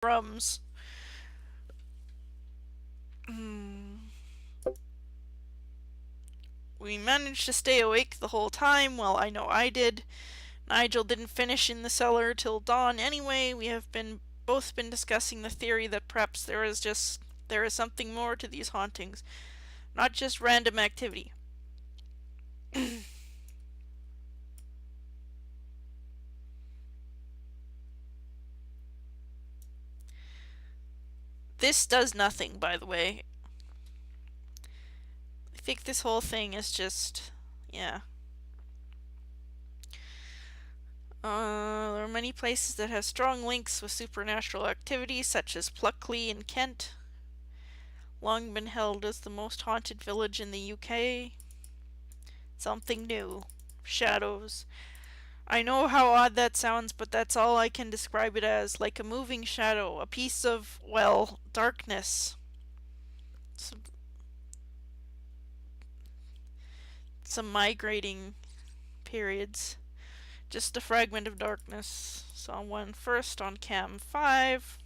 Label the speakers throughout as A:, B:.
A: drums. We managed to stay awake the whole time. Well, I know I did. Nigel didn't finish in the cellar till dawn anyway. We have both been discussing the theory that perhaps there is something more to these hauntings, not just random activity. This does nothing, by the way. I think this whole thing is just, yeah. There are many places that have strong links with supernatural activity, such as Pluckley in Kent, long been held as the most haunted village in the UK. Something new. Shadows. I know how odd that sounds, but that's all I can describe it as, like a moving shadow, a piece of, well, darkness. Some migrating periods. Just a fragment of darkness. Saw one first on cam 5.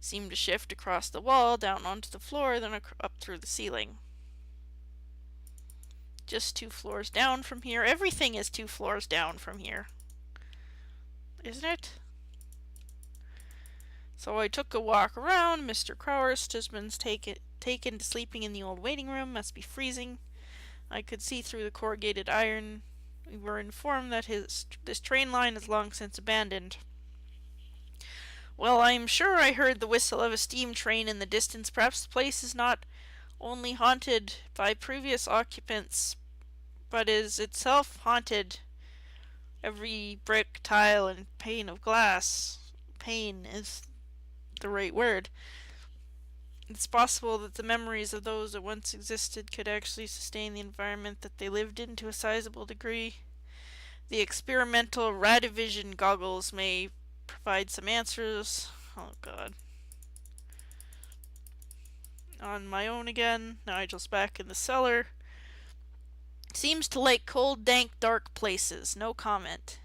A: Seemed to shift across the wall, down onto the floor, then up through the ceiling. Just 2 floors down from here. Everything is 2 floors down from here. Isn't it? So I took a walk around. Mr. Crowhurst has been taken to sleeping in the old waiting room. Must be freezing. I could see through the corrugated iron. We were informed that this train line is long since abandoned. Well, I'm sure I heard the whistle of a steam train in the distance. Perhaps the place is not only haunted by previous occupants, but is itself haunted. Every brick, tile, and pane of glass. Pane is the right word. It's possible that the memories of those that once existed could actually sustain the environment that they lived in to a sizable degree. The experimental Radivision goggles may provide some answers. Oh god. On my own again. Nigel's back in the cellar. Seems to like cold, dank, dark places. No comment.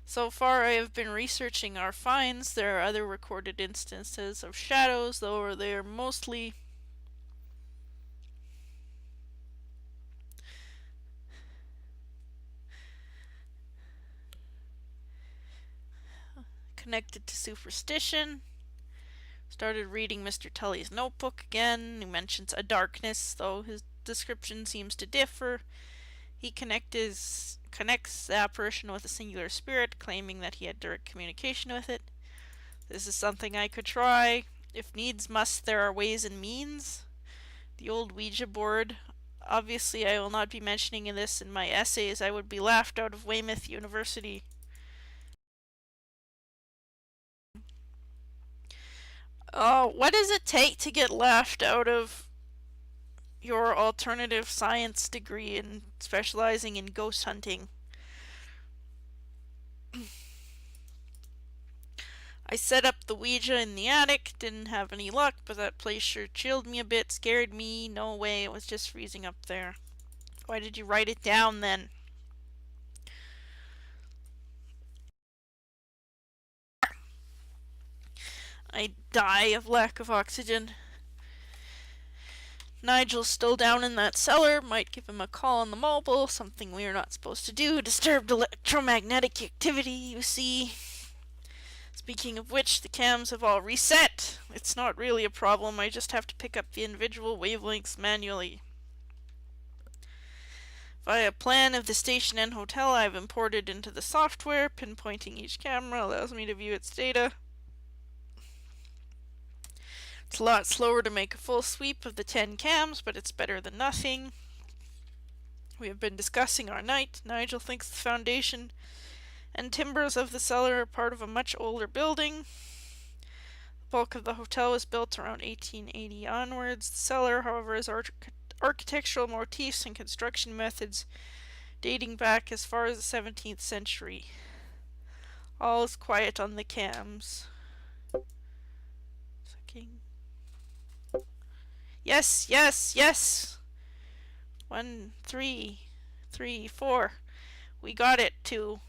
A: So far I have been researching our finds. There are other recorded instances of shadows, though they are mostly connected to superstition. Started reading Mr. Tully's notebook again. He mentions a darkness, though his description seems to differ. He connects the apparition with a singular spirit, claiming that he had direct communication with it. This is something I could try. If needs must, there are ways and means. The old Ouija board. Obviously, I will not be mentioning this in my essays. I would be laughed out of Weymouth University. Oh, what does it take to get laughed out of your alternative science degree in specializing in ghost hunting? I set up the Ouija in the attic, didn't have any luck, but that place sure chilled me a bit, scared me. No way, it was just freezing up there. Why did you write it down then? I die of lack of oxygen. Nigel's still down in that cellar. Might give him a call on the mobile. Something we are not supposed to do. Disturbed electromagnetic activity, you see. Speaking of which, the cams have all reset. It's not really a problem. I just have to pick up the individual wavelengths manually. Via plan of the station and hotel I've imported into the software. Pinpointing each camera allows me to view its data. It's a lot slower to make a full sweep of the 10 cams, but it's better than nothing. We have been discussing our night. Nigel thinks the foundation and timbers of the cellar are part of a much older building. The bulk of the hotel was built around 1880 onwards. The cellar, however, has architectural motifs and construction methods dating back as far as the 17th century. All is quiet on the cams. Sucking. Yes, yes, yes! 1, 3, 3, 4. We got it, 2.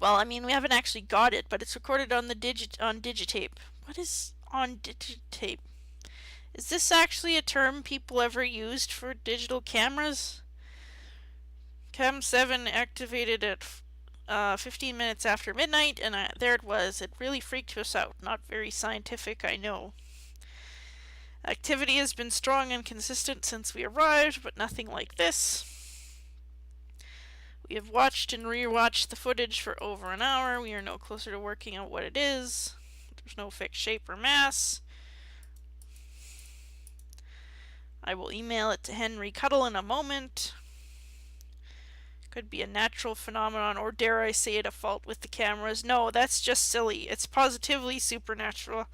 A: Well, I mean, we haven't actually got it, but it's recorded on the digitape. What is on digitape? Is this actually a term people ever used for digital cameras? Cam 7 activated at 15 minutes after midnight, and there it was. It really freaked us out. Not very scientific, I know. Activity has been strong and consistent since we arrived, but nothing like this. We have watched and re-watched the footage for over an hour. We are no closer to working out what it is. There's no fixed shape or mass. I will email it to Henry Cuddle in a moment. Could be a natural phenomenon, or dare I say it, a fault with the cameras. No, that's just silly. It's positively supernatural.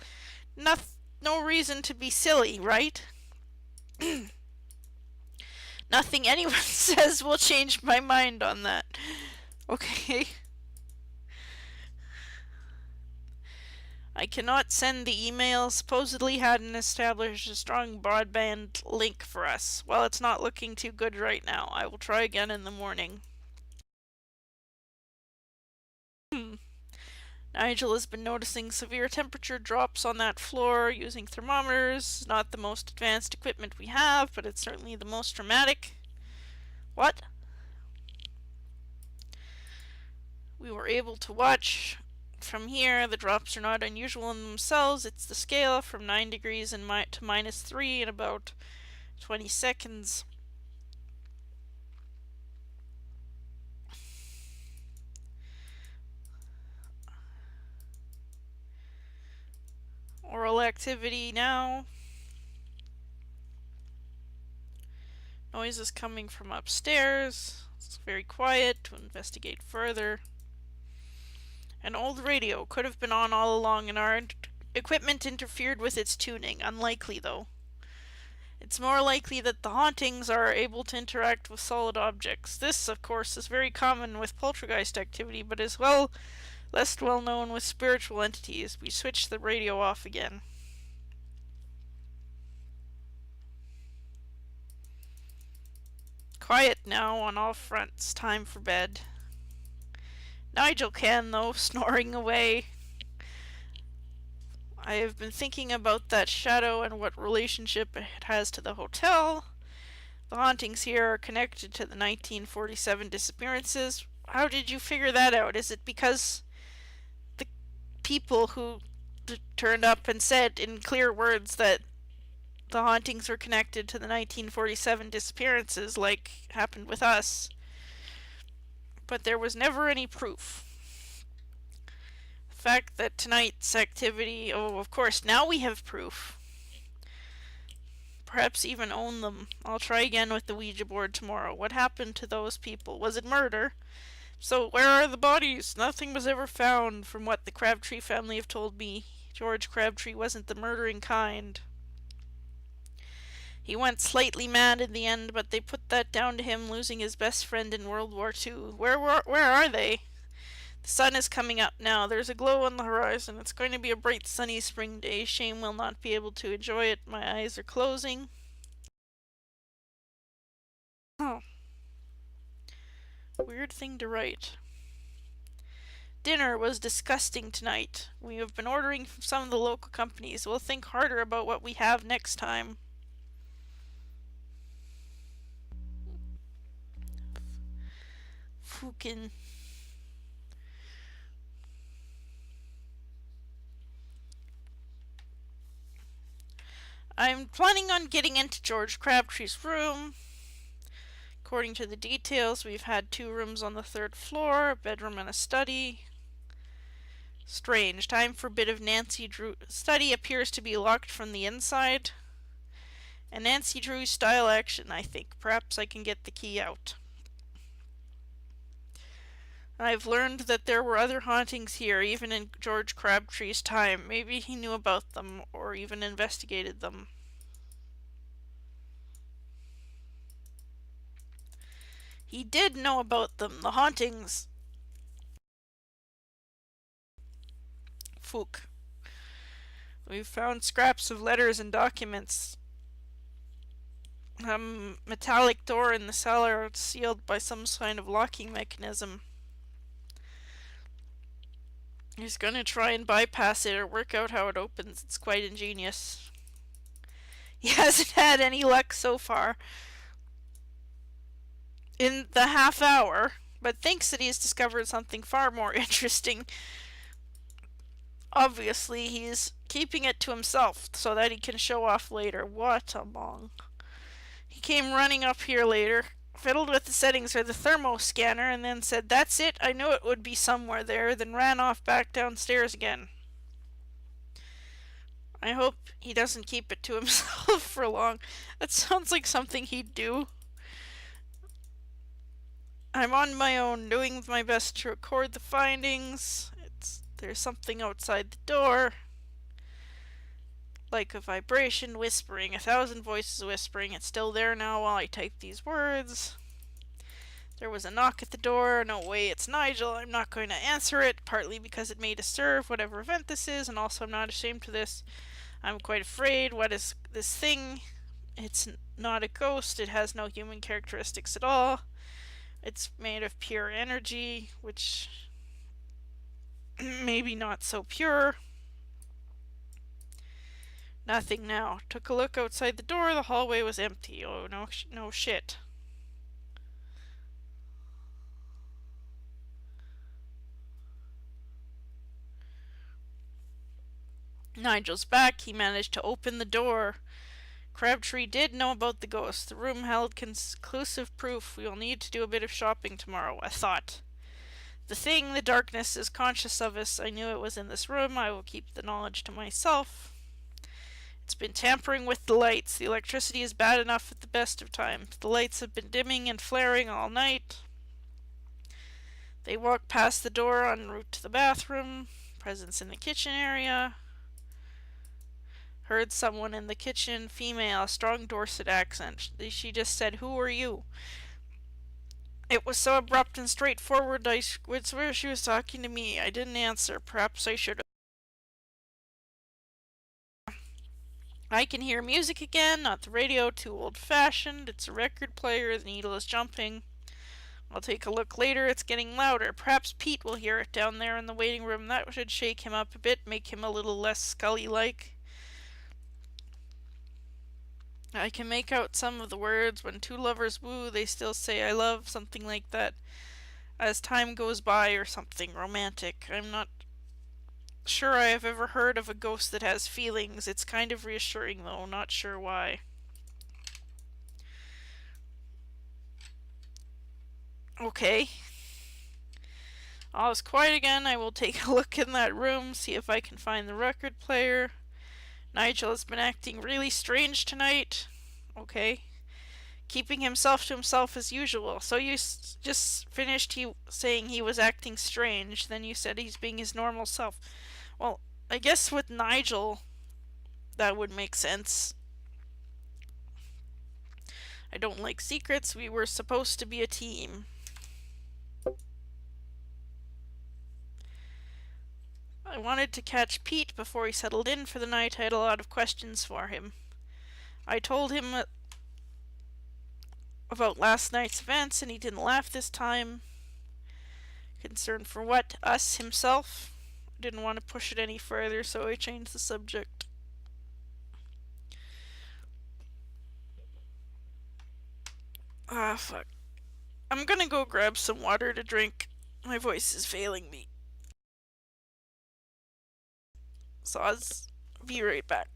A: No reason to be silly, right? Nothing anyone says will change my mind on that. Okay. I cannot send the email. Supposedly hadn't established a strong broadband link for us. Well, it's not looking too good right now. I will try again in the morning. Nigel has been noticing severe temperature drops on that floor using thermometers. Not the most advanced equipment we have, but it's certainly the most dramatic. What? We were able to watch from here. The drops are not unusual in themselves. It's the scale from 9 degrees to -3 in about 20 seconds. Oral activity now. Noise is coming from upstairs. It's very quiet. To investigate further. An old radio could have been on all along and our equipment interfered with its tuning. Unlikely, though. It's more likely that the hauntings are able to interact with solid objects. This, of course, is very common with poltergeist activity, but is less well known with spiritual entities. We switch the radio off again. Quiet now on all fronts. Time for bed. Nigel can, though, snoring away. I have been thinking about that shadow and what relationship it has to the hotel. The hauntings here are connected to the 1947 disappearances. How did you figure that out? Is it because the people who turned up and said in clear words that the hauntings were connected to the 1947 disappearances, like happened with us? But there was never any proof. The fact that tonight's activity, oh, of course, now we have proof. Perhaps even own them. I'll try again with the Ouija board tomorrow. What happened to those people? Was it murder? So where are the bodies? Nothing was ever found, from what the Crabtree family have told me. George Crabtree wasn't the murdering kind. He went slightly mad in the end, but they put that down to him losing his best friend in World War II. Where are they? The sun is coming up now. There's a glow on the horizon. It's going to be a bright sunny spring day. Shame we'll not be able to enjoy it. My eyes are closing. Oh. Weird thing to write. Dinner was disgusting tonight. We have been ordering from some of the local companies. We'll think harder about what we have next time. Fucking... I'm planning on getting into George Crabtree's room. According to the details, we've had 2 rooms on the 3rd floor, a bedroom and a study. Strange. Time for a bit of Nancy Drew. Study appears to be locked from the inside. A Nancy Drew style action, I think. Perhaps I can get the key out. I've learned that there were other hauntings here, even in George Crabtree's time. Maybe he knew about them, or even investigated them. He did know about them, the hauntings. Fook. We've found scraps of letters and documents. Metallic door in the cellar sealed by some kind of locking mechanism. He's gonna try and bypass it or work out how it opens. It's quite ingenious. He hasn't had any luck so far in the half hour, but thinks that he's discovered something far more interesting. Obviously, he's keeping it to himself so that he can show off later. What a mong. He came running up here later, fiddled with the settings for the thermo scanner, and then said, "That's it, I knew it would be somewhere there," then ran off back downstairs again. I hope he doesn't keep it to himself for long. That sounds like something he'd do. I'm on my own, doing my best to record the findings. There's something outside the door. Like a vibration, whispering, 1,000 voices whispering. It's still there now while I type these words. There was a knock at the door. No way, it's Nigel. I'm not going to answer it, partly because it may disturb whatever event this is, and also I'm not ashamed of this. I'm quite afraid. What is this thing? It's not a ghost. It has no human characteristics at all. It's made of pure energy, which maybe not so pure. Nothing now. Took a look outside the door. The hallway was empty. Oh, no shit. Nigel's back. He managed to open the door. Crabtree did know about the ghost. The room held conclusive proof. We will need to do a bit of shopping tomorrow, I thought. The thing, the darkness, is conscious of us. I knew it was in this room. I will keep the knowledge to myself. It's been tampering with the lights. The electricity is bad enough at the best of times. The lights have been dimming and flaring all night. They walked past the door en route to the bathroom. Presence in the kitchen area. Heard someone in the kitchen. Female, strong Dorset accent. She just said, "Who are you?" It was so abrupt and straightforward I would swear she was talking to me. I didn't answer. Perhaps I should have. I can hear music again, not the radio, too old-fashioned. It's a record player, the needle is jumping. I'll take a look later, it's getting louder. Perhaps Pete will hear it down there in the waiting room. That should shake him up a bit, make him a little less Scully-like. I can make out some of the words. When two lovers woo, they still say I love, something like that. As time goes by or something romantic. I'm not sure I have ever heard of a ghost that has feelings. It's kind of reassuring though, not sure why. Okay. All is quiet again. I will take a look in that room, see if I can find the record player. Nigel has been acting really strange tonight. Okay. Keeping himself to himself as usual. So you just finished saying he was acting strange, then you said he's being his normal self. Well, I guess with Nigel, that would make sense. I don't like secrets. We were supposed to be a team. I wanted to catch Pete before he settled in for the night. I had a lot of questions for him. I told him about last night's events, and he didn't laugh this time. Concerned for what? Us, himself? Didn't want to push it any further, so I changed the subject. Ah, fuck. I'm gonna go grab some water to drink. My voice is failing me. So I'll be right back.